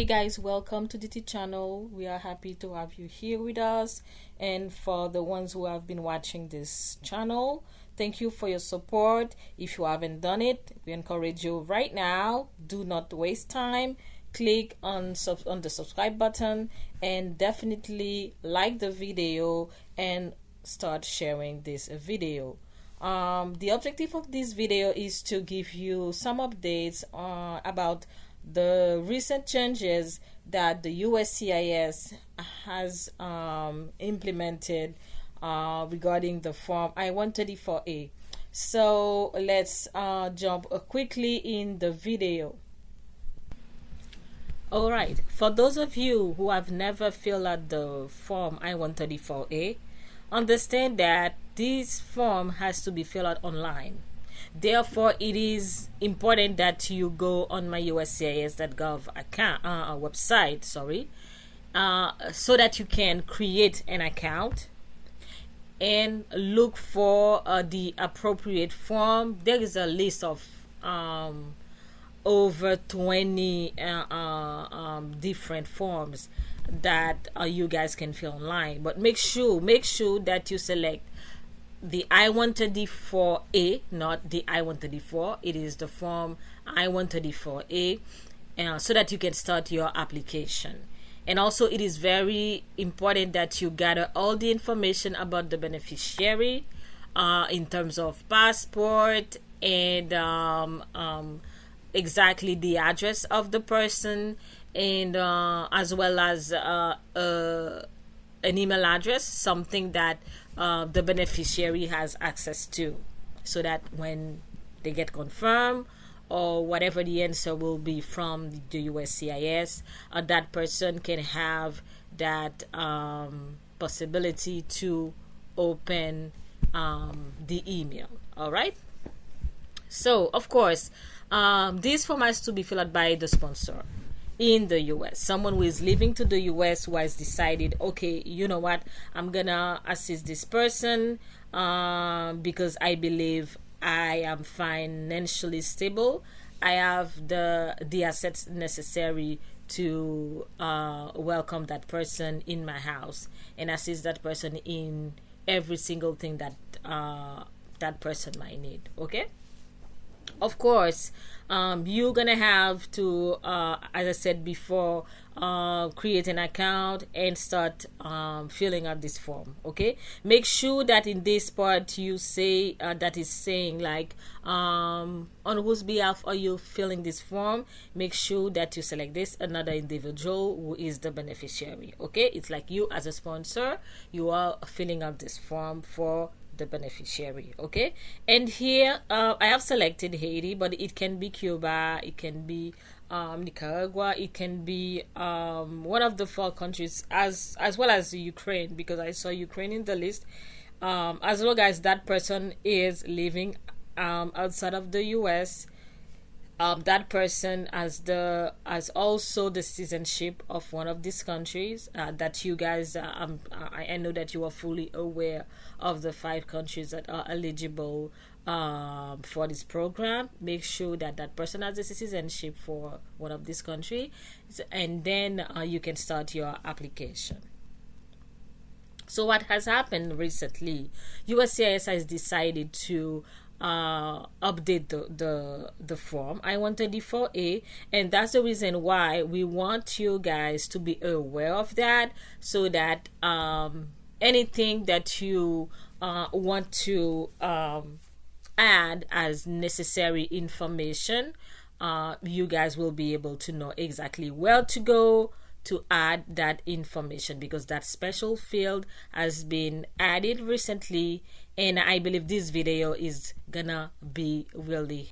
guys, welcome to the T channel. We are happy to have you here with us, and for the ones who have been watching this channel, thank you for your support. If you haven't done it, we encourage you right now, do not waste time, click on the subscribe button and definitely like the video and start sharing this video. The objective of this video is to give you some updates about the recent changes that the USCIS has implemented regarding the form I-134A. So let's jump quickly in the video. Alright, for those of you who have never filled out the form I-134A, understand that this form has to be filled out online. Therefore, it is important that you go on my uscis.gov account website, so that you can create an account and look for the appropriate form. There is a list of over 20 different forms that you guys can fill online, but make sure that you select the I-134A, not the I-134. It is the form I-134A, so that you can start your application. And also, it is very important that you gather all the information about the beneficiary in terms of passport and exactly the address of the person, and as well as an email address, something that the beneficiary has access to, so that when they get confirmed or whatever the answer will be from the USCIS, that person can have that possibility to open the email. All right. So of course, this form has to be filled out by the sponsor in the US, someone who is living to the US, who has decided, okay, you know what, I'm gonna assist this person because I believe I am financially stable, I have the assets necessary to welcome that person in my house and assist that person in every single thing that that person might need. Okay. Of course, you're gonna have to, as I said before, create an account and start filling out this form. Okay, make sure that in this part you say that is saying like on whose behalf are you filling this form. Make sure that you select this another individual who is the beneficiary. Okay, it's like you as a sponsor, you are filling out this form for the beneficiary. Okay, and here I have selected Haiti, but it can be Cuba, it can be Nicaragua, it can be one of the 4 countries, as well as Ukraine, because I saw Ukraine in the list, as long as that person is living outside of the US. That person has also the citizenship of one of these countries that you guys I know that you are fully aware of the 5 countries that are eligible for this program. Make sure that that person has the citizenship for one of these countries, and then you can start your application. So what has happened recently, USCIS has decided to update the form I-134A, and that's the reason why we want you guys to be aware of that, so that anything that you want to add as necessary information, you guys will be able to know exactly where to go to add that information, because that special field has been added recently, and I believe this video is gonna be really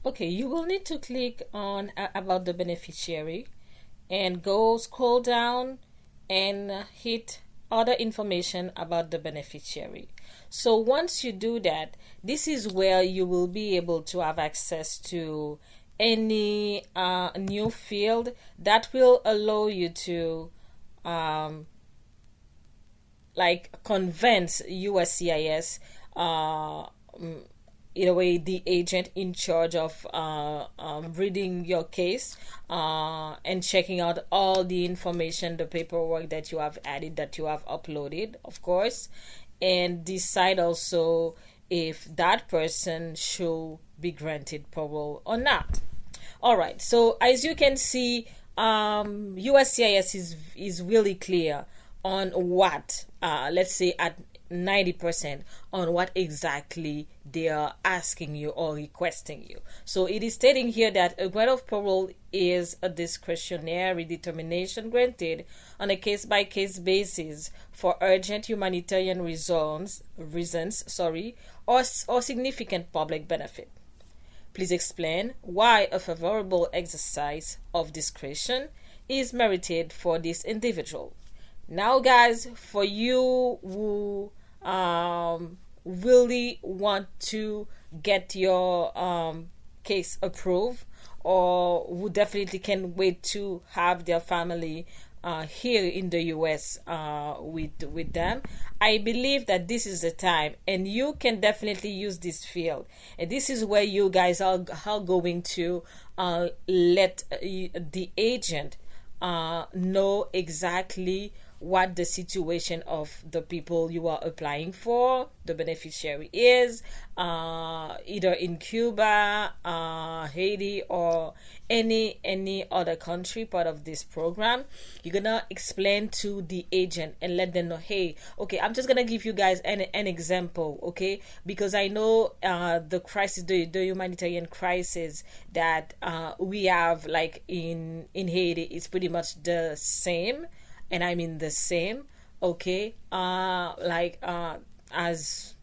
okay. You will need to click on about the beneficiary and go scroll down and hit other information about the beneficiary. So once you do that, this is where you will be able to have access to any new field that will allow you to like convince USCIS in a way the agent in charge of reading your case and checking out all the information, the paperwork that you have added, that you have uploaded, of course, and decide also if that person should be granted parole or not. All right. So as you can see, USCIS is really clear on what, let's say at 90% on what exactly they are asking you or requesting you. So it is stating here that a grant of parole is a discretionary determination granted on a case-by-case basis for urgent humanitarian reasons, or significant public benefit. Please explain why a favorable exercise of discretion is merited for this individual. Now, guys, for you who really want to get your case approved, or who definitely can wait to have their family here in the US with them, I believe that this is the time, and you can definitely use this field. And this is where you guys are going to let the agent know exactly what the situation of the people you are applying for, the beneficiary, is, either in Cuba, Haiti, or any other country part of this program. You're gonna explain to the agent and let them know, hey, okay, I'm just gonna give you guys an example, okay, because I know the crisis, the humanitarian crisis that we have, like in Haiti, is pretty much the same, and I mean the same, okay, as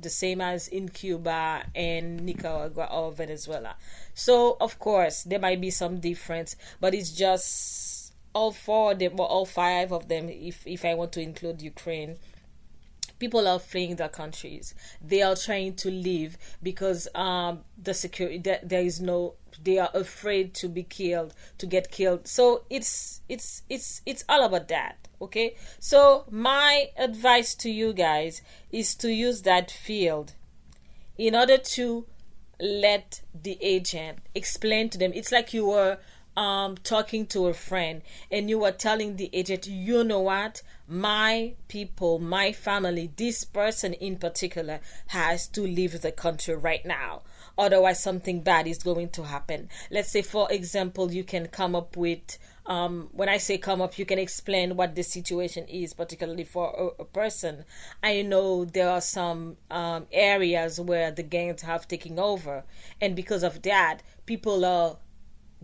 the same as in Cuba and Nicaragua or Venezuela. So of course there might be some difference, but it's just all four of them, or all five of them, if I want to include Ukraine. People are fleeing their countries. They are trying to leave because the security, there is no, they are afraid to be killed, to get killed. So it's all about that. Okay, so my advice to you guys is to use that field in order to let the agent explain to them. It's like you were talking to a friend, and you were telling the agent, you know what, my people, my family, this person in particular has to leave the country right now, otherwise something bad is going to happen. Let's say, for example, you can come up with, when I say come up, you can explain what the situation is, particularly for a person. I know there are some areas where the gangs have taken over, and because of that, people are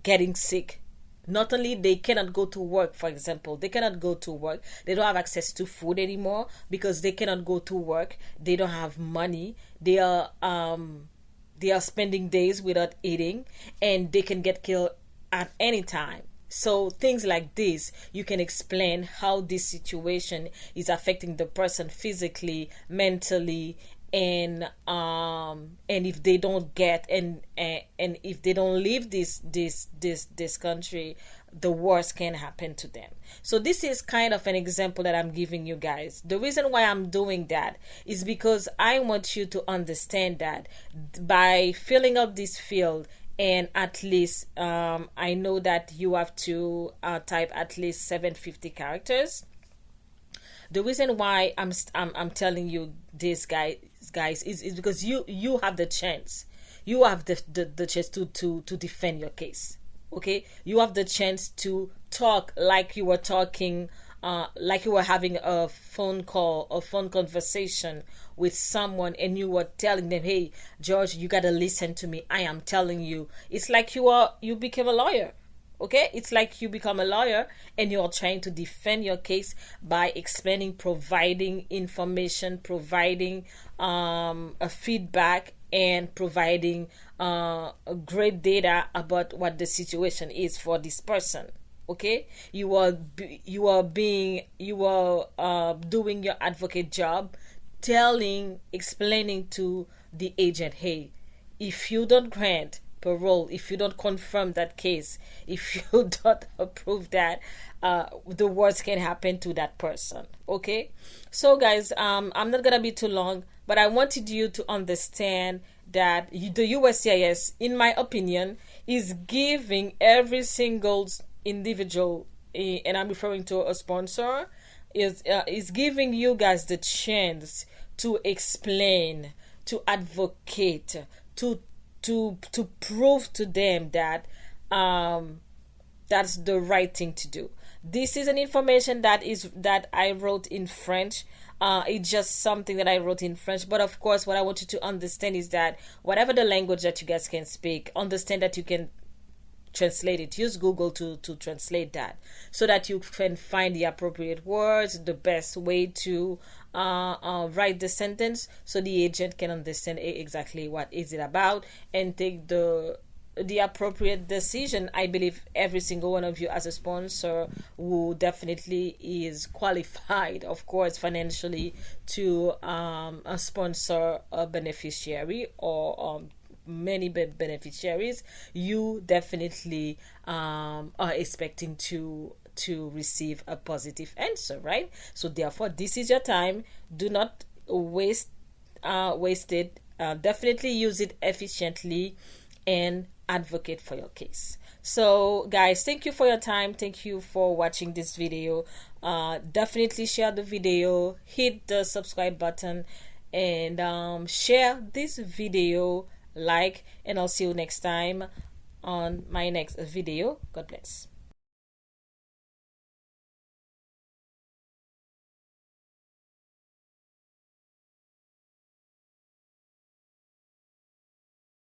getting sick. Not only they cannot go to work, for example, they cannot go to work, they don't have access to food anymore because they cannot go to work, they don't have money, they are spending days without eating, and they can get killed at any time. So things like this, you can explain how this situation is affecting the person physically, mentally, and if they don't get, and if they don't leave this country, the worst can happen to them. So this is kind of an example that I'm giving you guys. The reason why I'm doing that is because I want you to understand that by filling up this field, and at least I know that you have to type at least 750 characters. The reason why I'm telling you this, guys, is because you have the chance. You have the chance to defend your case. Okay, you have the chance to talk like you were talking, like you were having a phone call, a phone conversation with someone, and you were telling them, hey, George, you gotta listen to me, I am telling you. It's like you became a lawyer. Okay, it's like you become a lawyer, and you're trying to defend your case by explaining, providing information, providing a feedback, and providing great data about what the situation is for this person. Okay, you are doing your advocate job, explaining to the agent, hey, if you don't grant parole, if you don't confirm that case, if you don't approve that, the worst can happen to that person. Okay, so guys, I'm not gonna be too long, but I wanted you to understand that the USCIS, in my opinion, is giving every single individual, and I'm referring to a sponsor, is giving you guys the chance to explain, to advocate, to prove to them that that's the right thing to do. This is an information that I wrote in French. It's just something that I wrote in French. But of course, what I want you to understand is that whatever the language that you guys can speak, understand that you can translate it. Use Google to translate that, so that you can find the appropriate words, the best way to write the sentence, so the agent can understand exactly what is it about and take the appropriate decision. I believe every single one of you as a sponsor who definitely is qualified, of course, financially to sponsor a beneficiary or many beneficiaries, you definitely are expecting to receive a positive answer, right? So therefore, this is your time. Do not waste it. Definitely use it efficiently and advocate for your case. So guys, thank you for your time. Thank you for watching this video. Definitely share the video, hit the subscribe button, and share this video, like, and I'll see you next time on my next video. God bless.